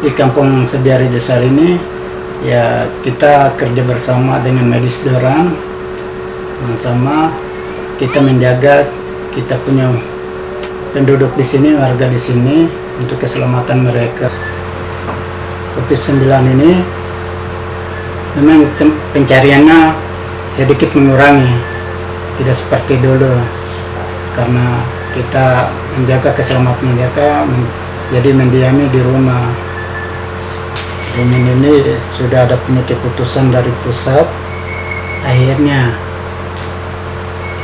di Kampung Sebiar Rejasari ini ya kita kerja bersama dengan medis dorang, sama kita menjaga kita punya penduduk di sini, warga di sini untuk keselamatan mereka. COVID-19 ini memang pencariannya sedikit mengurangi, tidak seperti dulu karena kita menjaga keselamatan mereka, jadi mendiami di rumah. Ini sudah ada punya keputusan dari pusat, akhirnya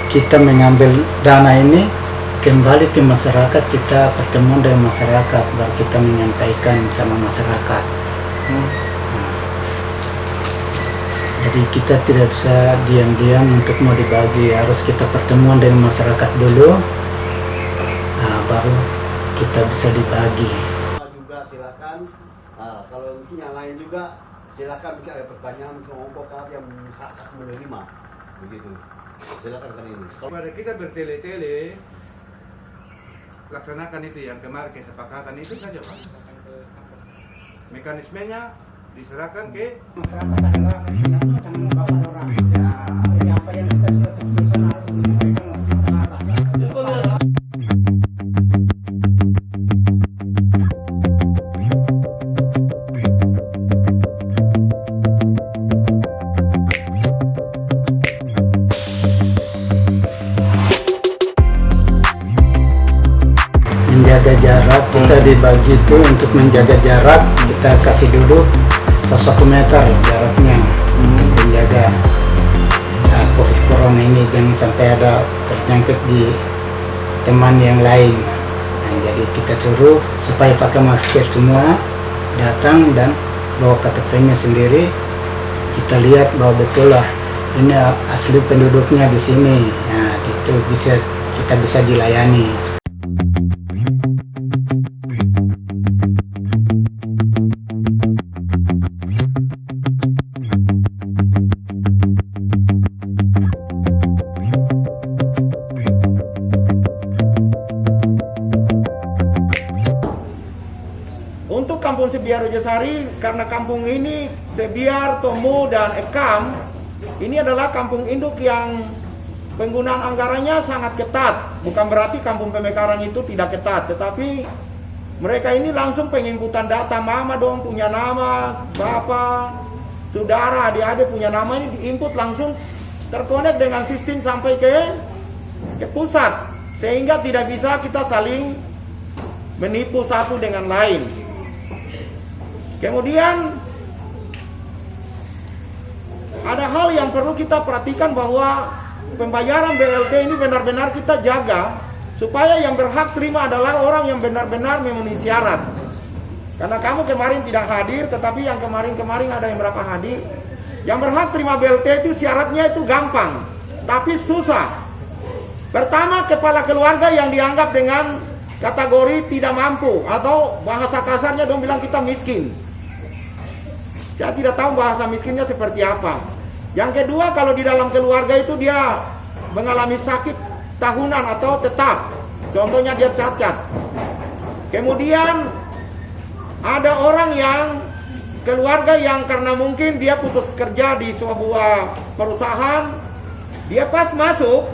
kita mengambil dana ini kembali ke masyarakat, kita pertemuan dengan masyarakat, baru kita menyampaikan sama masyarakat. Jadi kita tidak bisa diam-diam untuk mau dibagi, harus kita pertemuan dengan masyarakat dulu, baru kita bisa dibagi. Juga silakan, kalau mungkin yang lain juga silakan, mungkin ada pertanyaan kelompok yang hak menerima, begitu. Silakan kali ini. Mari kita bertele-tele laksanakan itu yang kemarin kesepakatan itu saja, Pak. Mekanismenya diserahkan ke masyarakat adalah tanggung jawab orang. Ya, jadi apa yang kita sudah kesepakatan harus disampaikan oleh masyarakat. Menjaga jarak, kita dibagi itu untuk menjaga jarak, kita kasih duduk 1 meter jaraknya untuk menjaga COVID corona ini jangan sampai ada terjangkit di teman yang lain. Jadi kita suruh supaya pakai masker semua, datang dan bawa KTP-nya sendiri. Kita lihat bahwa betul lah ini asli penduduknya di sini. Nah, itu kita bisa dilayani. Untuk Kampung Sebiar Rejasari, karena kampung ini Sebiar, Tomo, dan Ekam, ini adalah kampung induk yang penggunaan anggarannya sangat ketat. Bukan berarti kampung pemekaran itu tidak ketat, tetapi mereka ini langsung penginputan data mama dong, punya nama, bapak, saudara, adik-adik punya nama, ini diinput langsung terkonek dengan sistem sampai ke pusat, sehingga tidak bisa kita saling menipu satu dengan lain. Kemudian ada hal yang perlu kita perhatikan, bahwa pembayaran BLT ini benar-benar kita jaga supaya yang berhak terima adalah orang yang benar-benar memenuhi syarat. Karena kamu kemarin tidak hadir, tetapi yang kemarin-kemarin ada yang berapa hadir. Yang berhak terima BLT itu syaratnya itu gampang, tapi susah. Pertama, kepala keluarga yang dianggap dengan kategori tidak mampu, atau bahasa kasarnya dong bilang kita miskin. Saya tidak tahu bahasa miskinnya seperti apa. Yang kedua, kalau di dalam keluarga itu dia mengalami sakit tahunan atau tetap, contohnya dia cacat. Kemudian ada orang yang keluarga yang karena mungkin dia putus kerja di sebuah perusahaan, dia pas masuk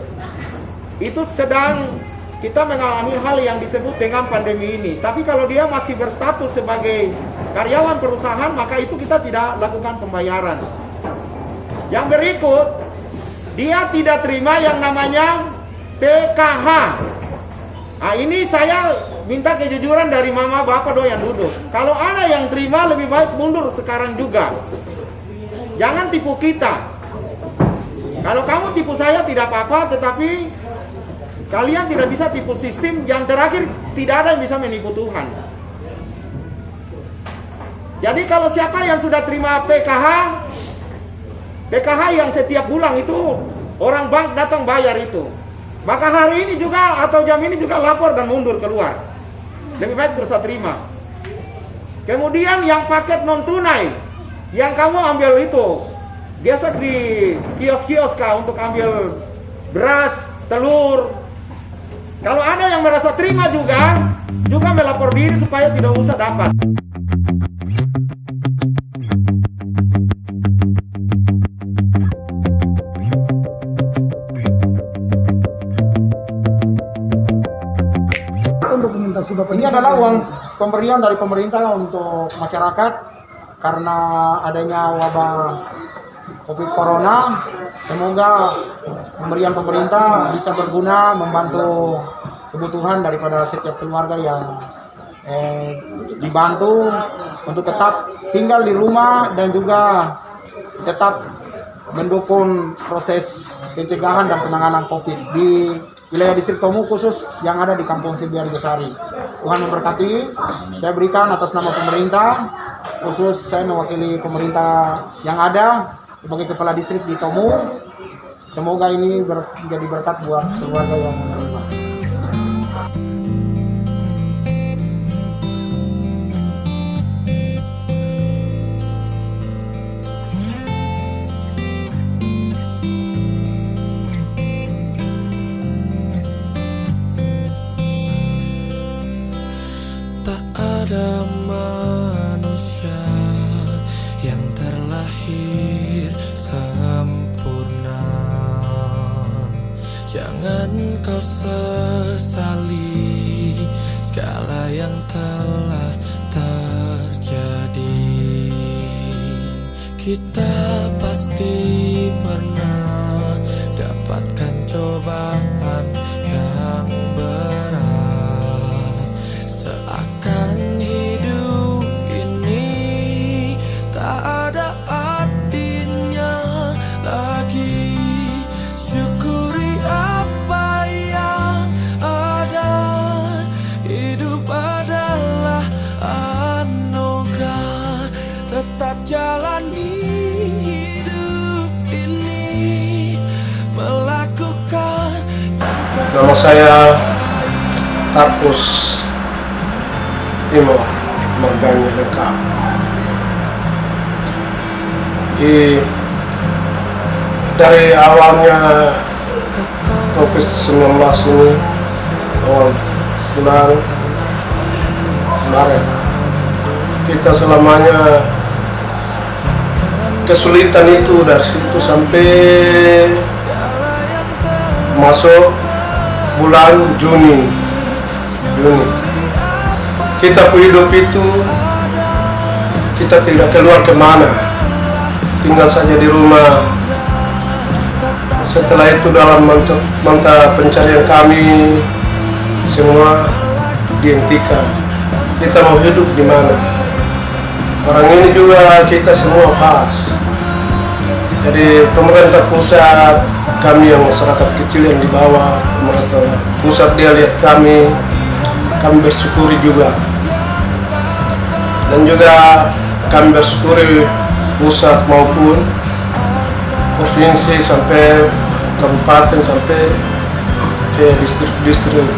itu sedang kita mengalami hal yang disebut dengan pandemi ini. Tapi kalau dia masih berstatus sebagai karyawan perusahaan, maka itu kita tidak lakukan pembayaran. Yang berikut, dia tidak terima yang namanya PKH. Nah, ini saya minta kejujuran dari mama bapak yang duduk. Kalau ada yang terima, lebih baik mundur sekarang juga. Jangan tipu kita. Kalau kamu tipu saya tidak apa-apa, tetapi kalian tidak bisa tipu sistem. Yang terakhir, tidak ada yang bisa menipu Tuhan. Jadi kalau siapa yang sudah terima PKH yang setiap bulan itu orang bank datang bayar itu, maka hari ini juga atau jam ini juga lapor dan mundur keluar. Lebih baik berusaha terima. Kemudian yang paket non tunai, yang kamu ambil itu biasa di kios-kios untuk ambil beras, telur. Kalau ada yang merasa terima juga melapor diri supaya tidak usah dapat. pemerintah sudah Ini adalah uang pemberian dari pemerintah untuk masyarakat karena adanya wabah COVID Corona. Semoga pemberian pemerintah bisa berguna membantu kebutuhan daripada setiap keluarga yang dibantu untuk tetap tinggal di rumah dan juga tetap mendukung proses pencegahan dan penanganan COVID di wilayah distrik Tomu, khusus yang ada di Kampung Sibiar Besari. Tuhan memberkati. Saya berikan atas nama pemerintah, khusus saya mewakili pemerintah yang ada sebagai kepala distrik di Tomu. Semoga ini menjadi berkat buat keluarga yang menerima. Ada manusia yang terlahir sempurna. Jangan kau sesali segala yang telah terjadi. Kita pasti pernah dapatkan cobaan yang berat. Seakan hidup ini tak ada artinya lagi. Syukuri apa yang ada. Hidup adalah anugerah. Tetap jalani hidup ini, melakukan yang Nama saya Tarpus Imor, marganya lengkap. Dari awalnya COVID-19 ini, awal bulan Maret, kita selamanya kesulitan itu dari situ sampai masuk bulan Juni. Kita hidup itu kita tidak keluar kemana, tinggal saja di rumah. Setelah itu dalam mata pencarian kami semua dihentikan. Kita mau hidup di mana? Orang ini juga kita semua pas. Jadi pemerintah pusat, kami yang masyarakat kecil yang di bawah, pemerintah pusat dia lihat kami bersyukuri juga. Dan juga kami bersyukuri pusat maupun provinsi sampai kabupaten sampai ke distrik-distrik.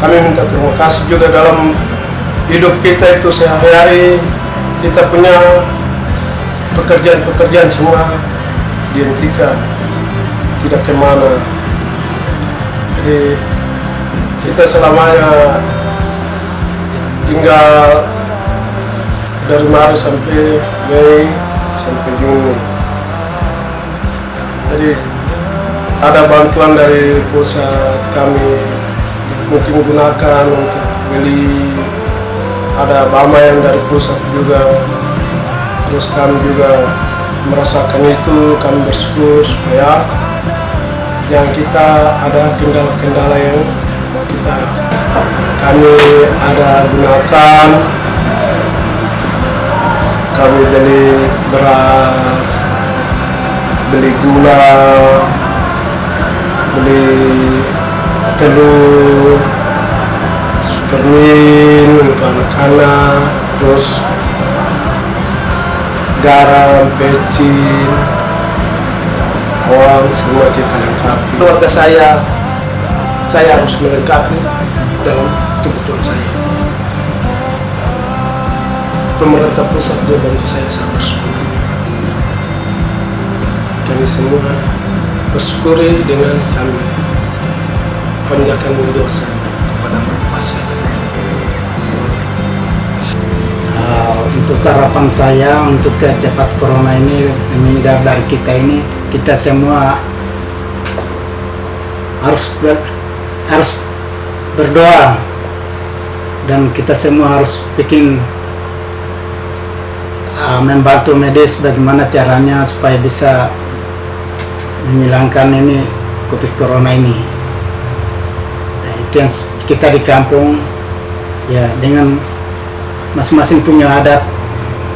Kami minta terima kasih juga dalam hidup kita itu sehari-hari. Kita punya pekerjaan-pekerjaan semua dihentikan, tidak kemana. Jadi kita selamanya tinggal dari Maret sampai Mei sampai Juni. Jadi ada bantuan dari pusat, kami mungkin gunakan untuk beli. Ada Bama yang dari pusat juga. Terus kami juga merasakan itu, kami bersyukur supaya yang kita ada kendala-kendala yang kami ada gunakan. Kami beli beras, beli gula, beli telur, supermin untuk anak-anak, terus garam, becin, bawang, semua kita lengkapi. Keluarga saya harus melengkapi dalam kebutuhan saya. Pemerintah pusat dia bantu saya bersyukur. Kami semua bersyukuri dengan kami panjatkan doa saya kepada Maha Kuasa. Untuk harapan saya untuk cepat corona ini menghindar dari kita ini, kita semua harus berdoa dan kita semua harus bikin membantu medis bagaimana caranya supaya bisa menghilangkan ini COVID corona ini. Nah, itu yang kita di kampung ya, dengan masing-masing punya adat,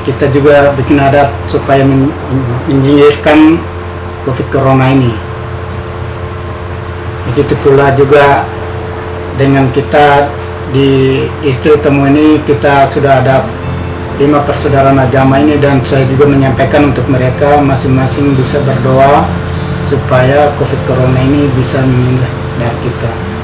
kita juga bikin adat supaya menyingkirkan COVID corona ini. Begitu pula juga dengan kita di Istri Temu ini, kita sudah ada 5 persaudaraan agama ini, dan saya juga menyampaikan untuk mereka masing-masing bisa berdoa supaya COVID corona ini bisa menghindar dari kita.